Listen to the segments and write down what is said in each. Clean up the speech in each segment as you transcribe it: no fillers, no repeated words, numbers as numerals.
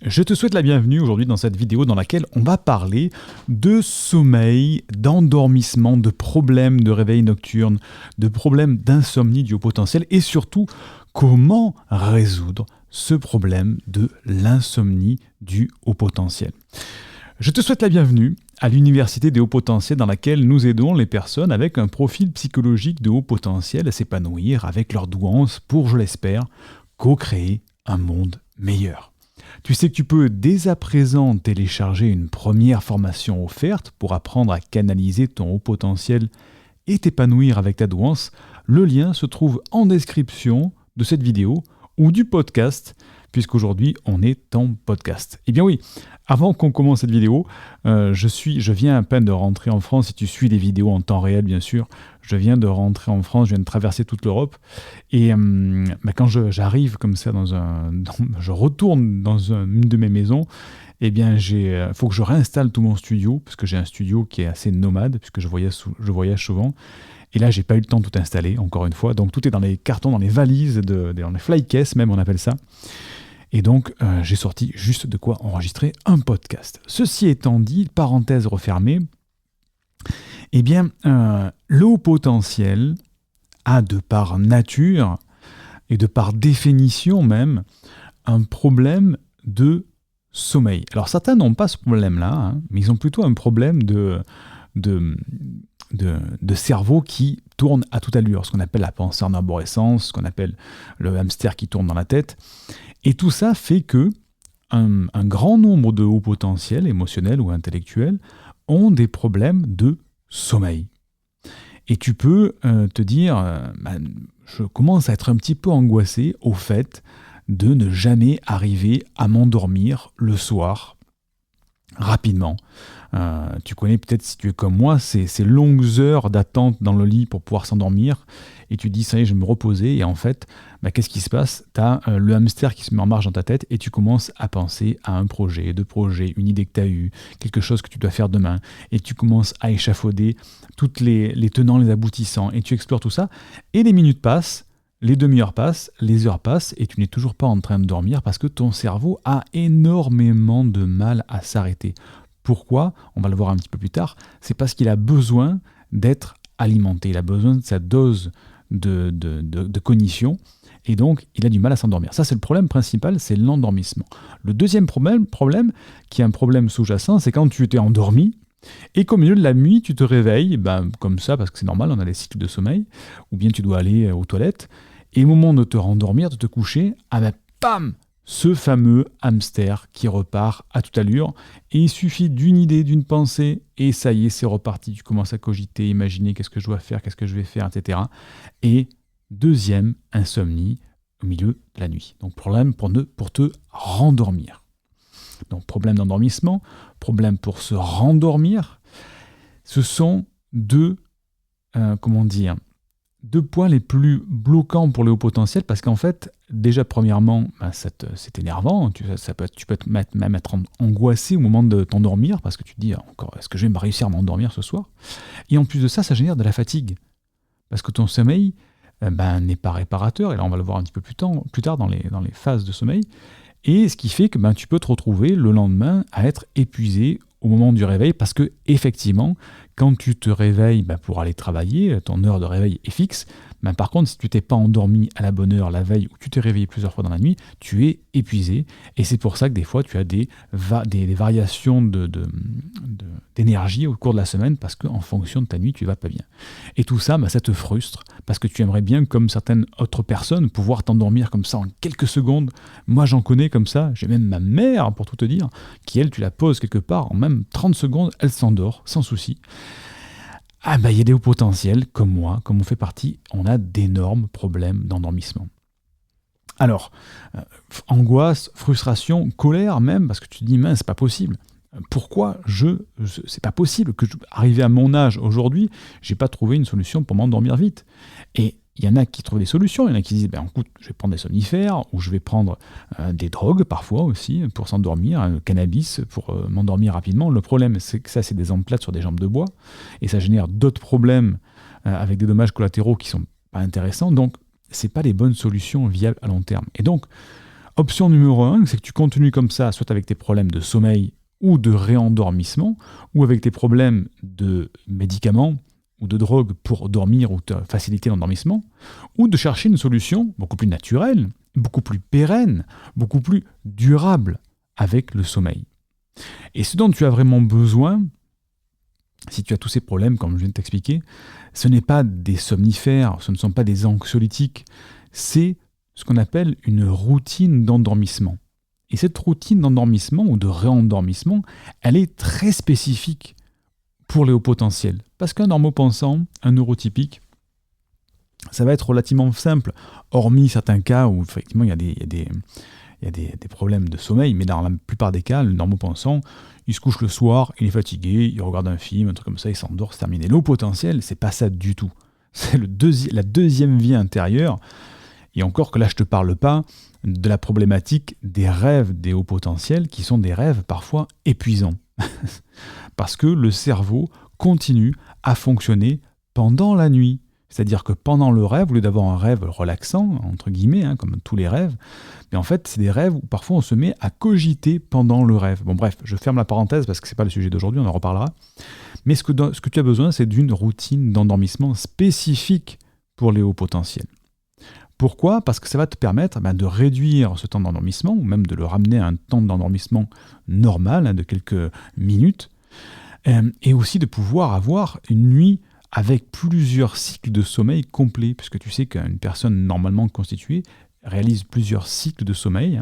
Je te souhaite la bienvenue aujourd'hui dans cette vidéo dans laquelle on va parler de sommeil, d'endormissement, de problèmes de réveil nocturne, de problèmes d'insomnie du haut potentiel et surtout comment résoudre ce problème de l'insomnie du haut potentiel. Je te souhaite la bienvenue à l'Université des hauts potentiels dans laquelle nous aidons les personnes avec un profil psychologique de haut potentiel à s'épanouir avec leurs douances pour, je l'espère, co-créer un monde meilleur. Tu sais que tu peux dès à présent télécharger une première formation offerte pour apprendre à canaliser ton haut potentiel et t'épanouir avec ta douance. Le lien se trouve en description de cette vidéo ou du podcast, puisqu'aujourd'hui on est en podcast. Eh bien oui, avant qu'on commence cette vidéo, je viens à peine de rentrer en France, si tu suis les vidéos en temps réel bien sûr, je viens de rentrer en France, je viens de traverser toute l'Europe, et quand j'arrive comme ça, je retourne dans une de mes maisons, eh bien il faut que je réinstalle tout mon studio, parce que j'ai un studio qui est assez nomade, puisque je voyage souvent. Et là, j'ai pas eu le temps de tout installer, encore une fois. Donc, tout est dans les cartons, dans les valises, dans les flycases même, on appelle ça. Et donc, j'ai sorti juste de quoi enregistrer un podcast. Ceci étant dit, parenthèse refermée, eh bien, le haut potentiel a, de par nature et de par définition même, un problème de sommeil. Alors, certains n'ont pas ce problème-là, mais ils ont plutôt un problème de cerveau qui tourne à toute allure, ce qu'on appelle la pensée en arborescence, ce qu'on appelle le hamster qui tourne dans la tête. Et tout ça fait que un grand nombre de hauts potentiels, émotionnels ou intellectuels, ont des problèmes de sommeil. Et tu peux te dire, je commence à être un petit peu angoissé au fait de ne jamais arriver à m'endormir le soir rapidement. Tu connais peut-être, si tu es comme moi, ces longues heures d'attente dans le lit pour pouvoir s'endormir, et tu dis ça y est, je vais me reposer, et en fait, qu'est-ce qui se passe? Tu as le hamster qui se met en marche dans ta tête, et tu commences à penser à un projet, deux projets, une idée que tu as eue, quelque chose que tu dois faire demain, et tu commences à échafauder toutes les tenants, les aboutissants, et tu explores tout ça, et les minutes passent, les demi-heures passent, les heures passent, et tu n'es toujours pas en train de dormir parce que ton cerveau a énormément de mal à s'arrêter. Pourquoi? On va le voir un petit peu plus tard. C'est parce qu'il a besoin d'être alimenté. Il a besoin de sa dose de cognition. Et donc, il a du mal à s'endormir. Ça, c'est le problème principal, c'est l'endormissement. Le deuxième problème, qui est un problème sous-jacent, c'est quand tu t'es endormi, et qu'au milieu de la nuit, tu te réveilles, comme ça, parce que c'est normal, on a les cycles de sommeil, ou bien tu dois aller aux toilettes, et au moment de te rendormir, de te coucher, bam, ce fameux hamster qui repart à toute allure, et il suffit d'une idée, d'une pensée, et ça y est, c'est reparti, tu commences à cogiter, imaginer qu'est-ce que je dois faire, qu'est-ce que je vais faire, etc. Et deuxième insomnie au milieu de la nuit. Donc problème pour te rendormir. Donc problème d'endormissement, problème pour se rendormir, ce sont deux points les plus bloquants pour les hauts potentiels, parce qu'en fait, déjà premièrement, c'est énervant, tu peux même être angoissé au moment de t'endormir, parce que tu te dis, encore, est-ce que je vais réussir à m'endormir ce soir? Et en plus de ça, ça génère de la fatigue, parce que ton sommeil n'est pas réparateur, et là on va le voir un petit peu plus tard dans les phases de sommeil, et ce qui fait que tu peux te retrouver le lendemain à être épuisé au moment du réveil, parce que effectivement, quand tu te réveilles pour aller travailler, ton heure de réveil est fixe. Par contre, si tu t'es pas endormi à la bonne heure la veille, ou tu t'es réveillé plusieurs fois dans la nuit, tu es épuisé. Et c'est pour ça que des fois, tu as des variations d'énergie au cours de la semaine, parce qu'en fonction de ta nuit, tu vas pas bien. Et tout ça, ça te frustre, parce que tu aimerais bien, comme certaines autres personnes, pouvoir t'endormir comme ça en quelques secondes. Moi, j'en connais comme ça. J'ai même ma mère, pour tout te dire, qui, elle, tu la poses quelque part, en même 30 secondes, elle s'endort, sans souci. Il y a des hauts potentiels, comme moi, comme on fait partie, on a d'énormes problèmes d'endormissement. Alors, angoisse, frustration, colère même, parce que tu te dis, c'est pas possible. Pourquoi c'est pas possible que, arrivé à mon âge aujourd'hui, j'ai pas trouvé une solution pour m'endormir vite. Et il y en a qui trouvent des solutions, il y en a qui disent, écoute, je vais prendre des somnifères, ou je vais prendre des drogues parfois aussi, pour s'endormir, cannabis, pour m'endormir rapidement. Le problème, c'est que ça, c'est des emplettes sur des jambes de bois, et ça génère d'autres problèmes avec des dommages collatéraux qui sont pas intéressants, donc c'est pas les bonnes solutions viables à long terme. Et donc, Option numéro 1, c'est que tu continues comme ça, soit avec tes problèmes de sommeil ou de réendormissement, ou avec tes problèmes de médicaments ou de drogue pour dormir ou te faciliter l'endormissement, ou de chercher une solution beaucoup plus naturelle, beaucoup plus pérenne, beaucoup plus durable avec le sommeil. Et ce dont tu as vraiment besoin, si tu as tous ces problèmes, comme je viens de t'expliquer, ce n'est pas des somnifères, ce ne sont pas des anxiolytiques, c'est ce qu'on appelle une routine d'endormissement. Et cette routine d'endormissement ou de réendormissement, elle est très spécifique pour les hauts potentiels. Parce qu'un normopensant, un neurotypique, ça va être relativement simple, hormis certains cas où effectivement il y a des problèmes de sommeil, mais dans la plupart des cas, le normopensant, il se couche le soir, il est fatigué, il regarde un film, un truc comme ça, il s'endort, c'est terminé. Le haut potentiel, c'est pas ça du tout. C'est la deuxième vie intérieure. Et encore que là, je ne te parle pas de la problématique des rêves des hauts potentiels, qui sont des rêves parfois épuisants. Parce que le cerveau continue à fonctionner pendant la nuit. C'est-à-dire que pendant le rêve, au lieu d'avoir un rêve relaxant, entre guillemets, comme tous les rêves, mais en fait, c'est des rêves où parfois on se met à cogiter pendant le rêve. Bon bref, je ferme la parenthèse parce que ce n'est pas le sujet d'aujourd'hui, on en reparlera. Mais ce que tu as besoin, c'est d'une routine d'endormissement spécifique pour les hauts potentiels. Pourquoi ? Parce que ça va te permettre de réduire ce temps d'endormissement, ou même de le ramener à un temps d'endormissement normal, de quelques minutes, et aussi de pouvoir avoir une nuit avec plusieurs cycles de sommeil complets, puisque tu sais qu'une personne normalement constituée réalise plusieurs cycles de sommeil,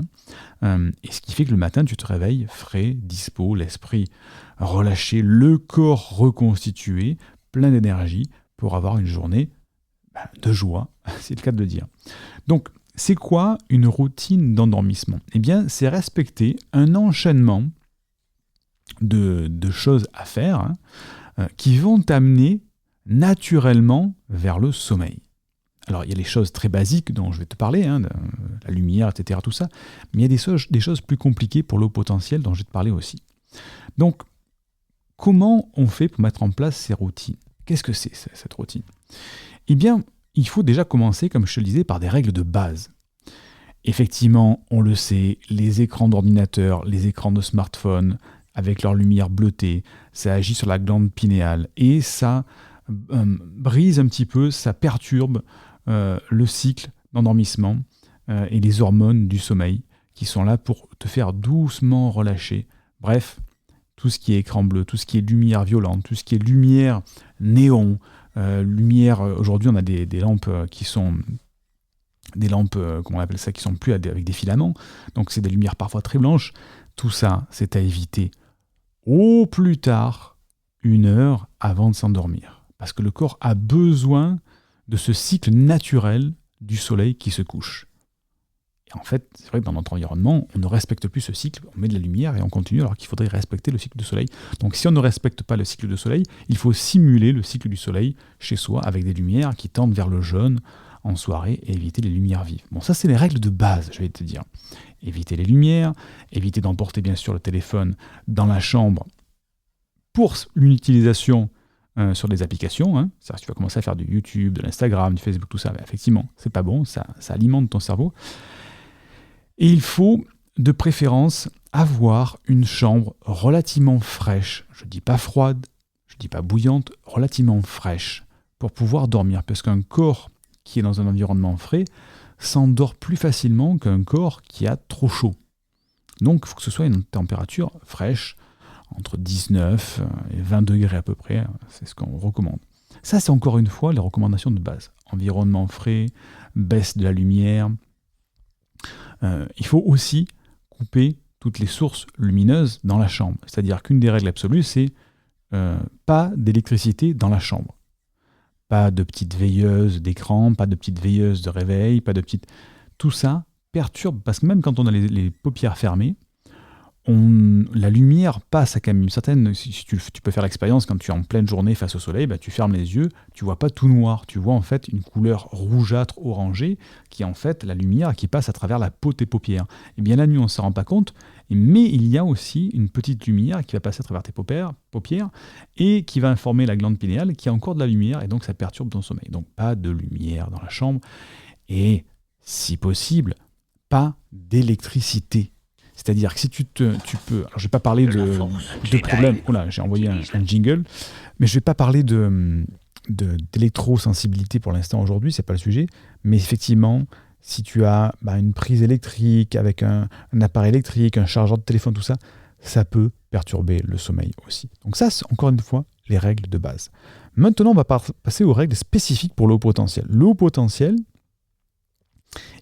et ce qui fait que le matin, tu te réveilles frais, dispo, l'esprit relâché, le corps reconstitué, plein d'énergie, pour avoir une journée de joie, c'est le cas de le dire. Donc, c'est quoi une routine d'endormissement ? Eh bien, c'est respecter un enchaînement de choses à faire qui vont t'amener naturellement vers le sommeil. Alors, il y a les choses très basiques dont je vais te parler, de la lumière, etc., tout ça, mais il y a des choses plus compliquées pour le haut potentiel dont je vais te parler aussi. Donc, comment on fait pour mettre en place ces routines ? Qu'est-ce que c'est cette routine ? Eh bien, il faut déjà commencer, comme je te le disais, par des règles de base. Effectivement, on le sait, les écrans d'ordinateur, les écrans de smartphone, avec leur lumière bleutée, ça agit sur la glande pinéale et ça brise un petit peu, ça perturbe le cycle d'endormissement et les hormones du sommeil qui sont là pour te faire doucement relâcher. Bref, tout ce qui est écran bleu, tout ce qui est lumière violente, tout ce qui est lumière néon, lumière, aujourd'hui on a des lampes qui sont des lampes, comment on appelle ça, qui sont plus avec des filaments, donc c'est des lumières parfois très blanches. Tout ça, c'est à éviter au plus tard 1 heure avant de s'endormir. Parce que le corps a besoin de ce cycle naturel du soleil qui se couche. Et en fait, c'est vrai que dans notre environnement, on ne respecte plus ce cycle, on met de la lumière et on continue alors qu'il faudrait respecter le cycle du soleil. Donc si on ne respecte pas le cycle du soleil, il faut simuler le cycle du soleil chez soi avec des lumières qui tendent vers le jaune en soirée et éviter les lumières vives. Bon, ça c'est les règles de base, je vais te dire. Éviter les lumières, éviter d'emporter bien sûr le téléphone dans la chambre pour une utilisation sur des applications. C'est-à-dire que tu vas commencer à faire du YouTube, de l'Instagram, du Facebook, tout ça. Mais effectivement, c'est pas bon, ça alimente ton cerveau. Et il faut de préférence avoir une chambre relativement fraîche. Je ne dis pas froide, je ne dis pas bouillante, relativement fraîche pour pouvoir dormir. Parce qu'un corps qui est dans un environnement frais s'endort plus facilement qu'un corps qui a trop chaud. Donc il faut que ce soit une température fraîche, entre 19 et 20 degrés à peu près, c'est ce qu'on recommande. Ça, c'est encore une fois les recommandations de base. Environnement frais, baisse de la lumière. Il faut aussi couper toutes les sources lumineuses dans la chambre. C'est-à-dire qu'une des règles absolues, c'est pas d'électricité dans la chambre. Pas de petites veilleuses d'écran, pas de petites veilleuses de réveil, pas de petites... Tout ça perturbe, parce que même quand on a les paupières fermées, la lumière passe à quand même une certaine... Tu peux faire l'expérience quand tu es en pleine journée face au soleil, tu fermes les yeux, tu vois pas tout noir, tu vois en fait une couleur rougeâtre orangée qui est en fait la lumière qui passe à travers la peau de tes paupières. Et bien la nuit on ne s'en rend pas compte, mais il y a aussi une petite lumière qui va passer à travers tes paupières et qui va informer la glande pinéale qui a encore de la lumière et donc ça perturbe ton sommeil. Donc pas de lumière dans la chambre et si possible, pas d'électricité. C'est-à-dire que si tu peux... Alors, je vais pas parler de problèmes... Oh là, j'ai envoyé un jingle. Mais je vais pas parler d'électrosensibilité pour l'instant aujourd'hui, c'est pas le sujet. Mais effectivement, si tu as une prise électrique avec un appareil électrique, un chargeur de téléphone, tout ça, ça peut perturber le sommeil aussi. Donc ça, c'est encore une fois les règles de base. Maintenant, on va passer aux règles spécifiques pour le haut potentiel. Le haut potentiel,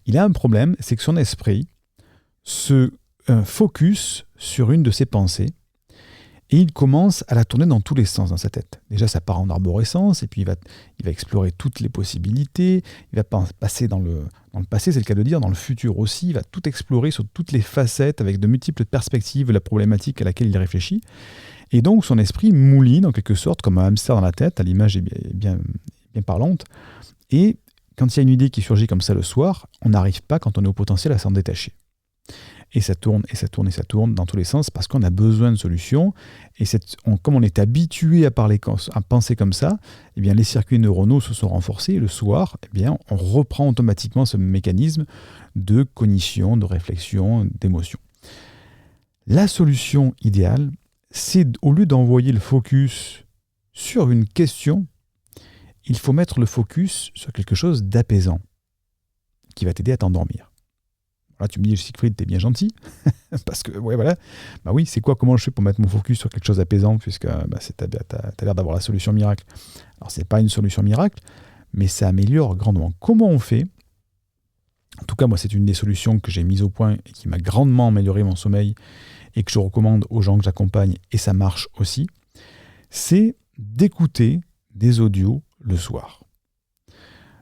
il a un problème, c'est que son esprit se focus sur une de ses pensées et il commence à la tourner dans tous les sens dans sa tête. Déjà, ça part en arborescence et puis il va explorer toutes les possibilités. Il va passer dans le passé, c'est le cas de dire, dans le futur aussi. Il va tout explorer sur toutes les facettes avec de multiples perspectives de la problématique à laquelle il réfléchit. Et donc, son esprit mouline en quelque sorte comme un hamster dans la tête. À l'image est bien parlante. Et quand il y a une idée qui surgit comme ça le soir, on n'arrive pas, quand on est au potentiel, à s'en détacher. Et ça tourne, et ça tourne, et ça tourne dans tous les sens parce qu'on a besoin de solutions. Et comme on est habitué à penser comme ça, eh bien, les circuits neuronaux se sont renforcés. Et le soir, eh bien, on reprend automatiquement ce mécanisme de cognition, de réflexion, d'émotion. La solution idéale, c'est au lieu d'envoyer le focus sur une question, il faut mettre le focus sur quelque chose d'apaisant qui va t'aider à t'endormir. Là, tu me dis, Siegfried, t'es bien gentil. Parce que, ouais, voilà. Bah oui, c'est quoi, comment je fais pour mettre mon focus sur quelque chose d'apaisant, puisque t'as l'air d'avoir la solution miracle. Alors, c'est pas une solution miracle, mais ça améliore grandement. Comment on fait ? En tout cas, moi, c'est une des solutions que j'ai mises au point et qui m'a grandement amélioré mon sommeil et que je recommande aux gens que j'accompagne, et ça marche aussi, c'est d'écouter des audios le soir.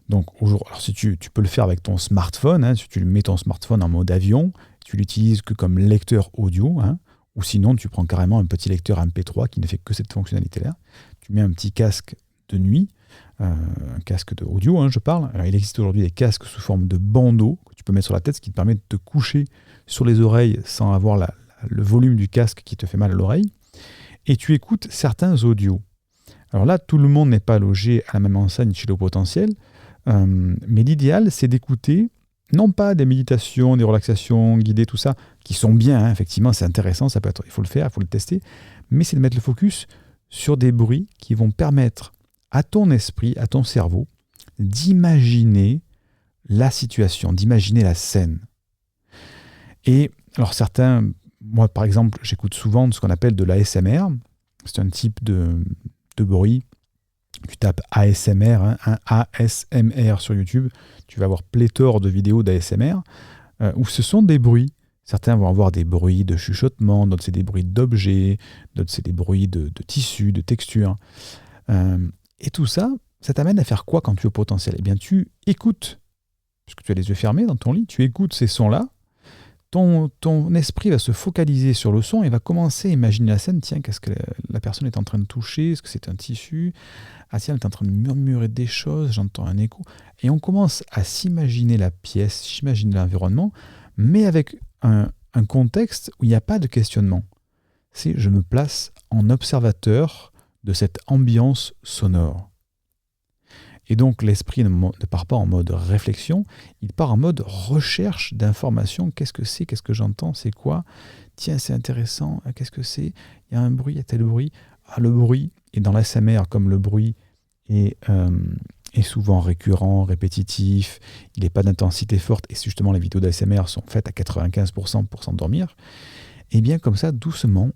Donc, alors si tu peux le faire avec ton smartphone, si tu mets ton smartphone en mode avion, tu l'utilises que comme lecteur audio, ou sinon tu prends carrément un petit lecteur MP3 qui ne fait que cette fonctionnalité-là. Tu mets un petit casque de nuit, un casque audio, je parle. Alors, il existe aujourd'hui des casques sous forme de bandeau que tu peux mettre sur la tête, ce qui te permet de te coucher sur les oreilles sans avoir le volume du casque qui te fait mal à l'oreille. Et tu écoutes certains audios. Alors là, tout le monde n'est pas logé à la même enseigne chez le potentiel. Mais l'idéal, c'est d'écouter, non pas des méditations, des relaxations guidées, tout ça, qui sont bien, effectivement, c'est intéressant, il faut le faire, il faut le tester, mais c'est de mettre le focus sur des bruits qui vont permettre à ton esprit, à ton cerveau, d'imaginer la situation, d'imaginer la scène. Et alors moi par exemple, j'écoute souvent ce qu'on appelle de l'ASMR, c'est un type de bruit. Tu tapes ASMR, un ASMR sur YouTube, tu vas avoir pléthore de vidéos d'ASMR où ce sont des bruits. Certains vont avoir des bruits de chuchotement, d'autres c'est des bruits d'objets, d'autres c'est des bruits de tissus, de textures. Et tout ça, ça t'amène à faire quoi quand tu es au potentiel ? Eh bien, tu écoutes, puisque tu as les yeux fermés dans ton lit, tu écoutes ces sons-là, ton esprit va se focaliser sur le son et va commencer à imaginer la scène. Tiens, qu'est-ce que la personne est en train de toucher ? Est-ce que c'est un tissu ? Ah tiens, elle est en train de murmurer des choses, j'entends un écho. Et on commence à s'imaginer la pièce, s'imaginer l'environnement, mais avec un contexte où il n'y a pas de questionnement. C'est je me place en observateur de cette ambiance sonore. Et donc l'esprit ne part pas en mode réflexion, il part en mode recherche d'informations. Qu'est-ce que c'est ? Qu'est-ce que j'entends ? C'est quoi ? Tiens, c'est intéressant. Qu'est-ce que c'est ? Il y a un bruit, il y a tel bruit. Ah, le bruit, et dans l'ASMR, comme le bruit est souvent récurrent, répétitif, il n'est pas d'intensité forte, et justement les vidéos d'ASMR sont faites à 95% pour s'endormir, et bien comme ça, doucement,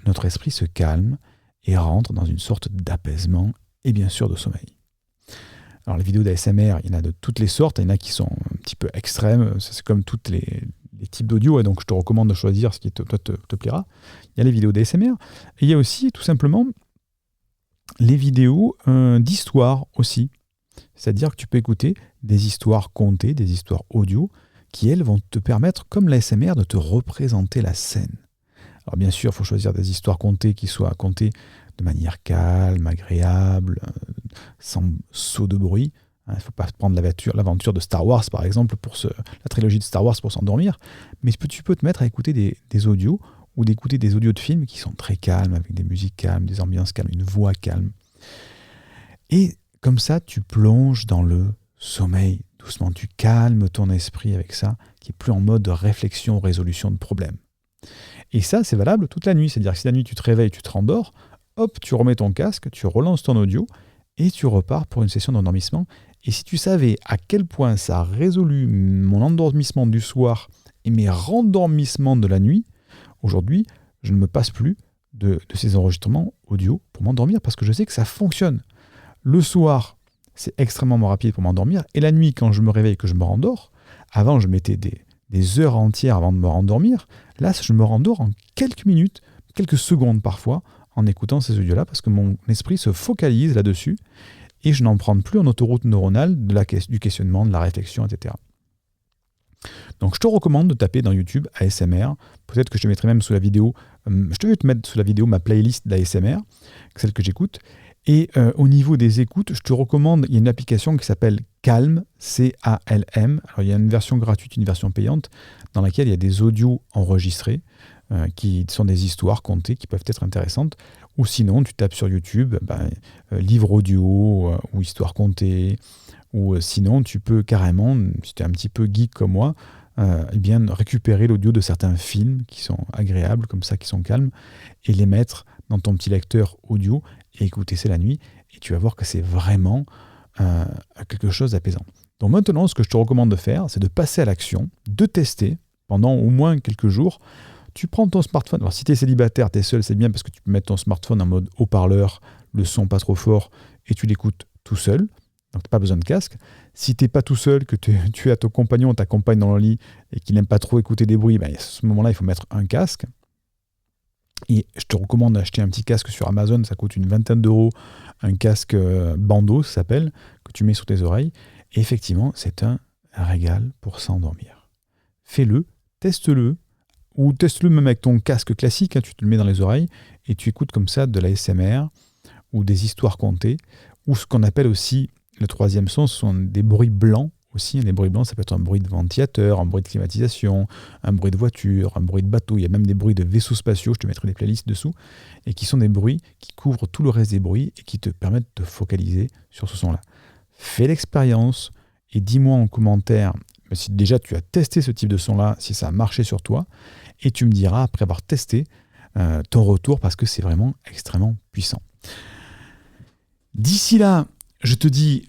notre esprit se calme et rentre dans une sorte d'apaisement et bien sûr de sommeil. Alors les vidéos d'ASMR, il y en a de toutes les sortes, il y en a qui sont un petit peu extrêmes, c'est comme tous les types d'audio, et donc je te recommande de choisir ce qui te plaira. Il y a les vidéos d'ASMR, et il y a aussi tout simplement les vidéos d'histoire aussi. C'est-à-dire que tu peux écouter des histoires contées, des histoires audio, qui elles vont te permettre, comme l'ASMR, de te représenter la scène. Alors bien sûr, il faut choisir des histoires contées qui soient contées de manière calme, agréable, sans saut de bruit. Il ne faut pas prendre l'aventure de Star Wars, par exemple, la trilogie de Star Wars pour s'endormir. Mais tu peux te mettre à écouter des audios ou d'écouter des audios de films qui sont très calmes, avec des musiques calmes, des ambiances calmes, une voix calme. Et comme ça, tu plonges dans le sommeil doucement. Tu calmes ton esprit avec ça, qui est plus en mode réflexion, résolution de problèmes. Et ça, c'est valable toute la nuit. C'est-à-dire que si la nuit, tu te réveilles, tu te rendors, hop, tu remets ton casque, tu relances ton audio et tu repars pour une session d'endormissement. Et si tu savais à quel point ça a résolu mon endormissement du soir et mes rendormissements de la nuit, aujourd'hui, je ne me passe plus de ces enregistrements audio pour m'endormir parce que je sais que ça fonctionne. Le soir, c'est extrêmement rapide pour m'endormir. Et la nuit, quand je me réveille et que je me rendors, avant, je mettais des heures entières avant de me rendormir. Là, je me rendors en quelques minutes, quelques secondes parfois, en écoutant ces audios-là, parce que mon esprit se focalise là-dessus et je n'en prends plus en autoroute neuronale du questionnement, de la réflexion, etc. Donc, je te recommande de taper dans YouTube ASMR. Peut-être que je te mettrai même sous la vidéo, je vais te mettre sous la vidéo ma playlist d'ASMR, celle que j'écoute. Et au niveau des écoutes, je te recommande, il y a une application qui s'appelle Calm, C-A-L-M. Alors, il y a une version gratuite, une version payante, dans laquelle il y a des audios enregistrés, qui sont des histoires contées, qui peuvent être intéressantes. Ou sinon, tu tapes sur YouTube, livre audio ou histoire contée. Ou sinon, tu peux carrément, si tu es un petit peu geek comme moi, récupérer l'audio de certains films qui sont agréables, comme ça, qui sont calmes, et les mettre dans ton petit lecteur audio et écouter ça la nuit. Et tu vas voir que c'est vraiment quelque chose d'apaisant. Donc maintenant, ce que je te recommande de faire, c'est de passer à l'action, de tester pendant au moins quelques jours. Tu prends ton smartphone. Alors, si tu es célibataire, tu es seul, c'est bien parce que tu peux mettre ton smartphone en mode haut-parleur, le son pas trop fort, et tu l'écoutes tout seul. Donc, tu n'as pas besoin de casque. Si tu n'es pas tout seul, que tu as ton compagnon, ta compagne dans le lit, et qu'il n'aime pas trop écouter des bruits, à ce moment-là, il faut mettre un casque. Et je te recommande d'acheter un petit casque sur Amazon, ça coûte une vingtaine d'euros, un casque bandeau, ça s'appelle, que tu mets sur tes oreilles. Et effectivement, c'est un régal pour s'endormir. Fais-le, teste-le, ou teste-le même avec ton casque classique, tu te le mets dans les oreilles, et tu écoutes comme ça de l'ASMR, ou des histoires contées, ou ce qu'on appelle aussi, le troisième son, ce sont des bruits blancs aussi. Les bruits blancs, ça peut être un bruit de ventilateur, un bruit de climatisation, un bruit de voiture, un bruit de bateau. Il y a même des bruits de vaisseaux spatiaux, je te mettrai des playlists dessous, et qui sont des bruits qui couvrent tout le reste des bruits et qui te permettent de te focaliser sur ce son-là. Fais l'expérience et dis-moi en commentaire si déjà tu as testé ce type de son-là, si ça a marché sur toi, et tu me diras, après avoir testé, ton retour, parce que c'est vraiment extrêmement puissant. D'ici là, je te dis,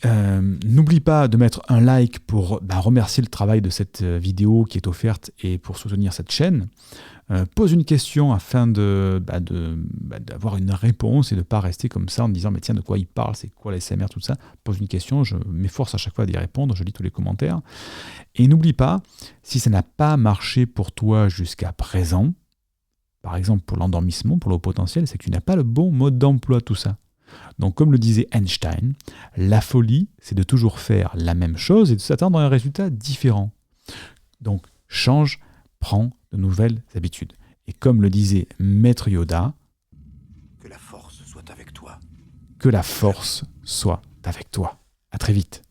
n'oublie pas de mettre un like pour remercier le travail de cette vidéo qui est offerte et pour soutenir cette chaîne. Pose une question afin d'avoir une réponse et de ne pas rester comme ça en disant mais tiens, de quoi il parle, c'est quoi l'ASMR, tout ça. Pose une question, je m'efforce à chaque fois d'y répondre, je lis tous les commentaires. Et n'oublie pas, si ça n'a pas marché pour toi jusqu'à présent, par exemple pour l'endormissement, pour le haut potentiel, c'est que tu n'as pas le bon mode d'emploi, tout ça. Donc comme le disait Einstein, la folie, c'est de toujours faire la même chose et de s'attendre à un résultat différent. Donc change, prends de nouvelles habitudes. Et comme le disait Maître Yoda, que la force soit avec toi. Que la force soit avec toi. À très vite.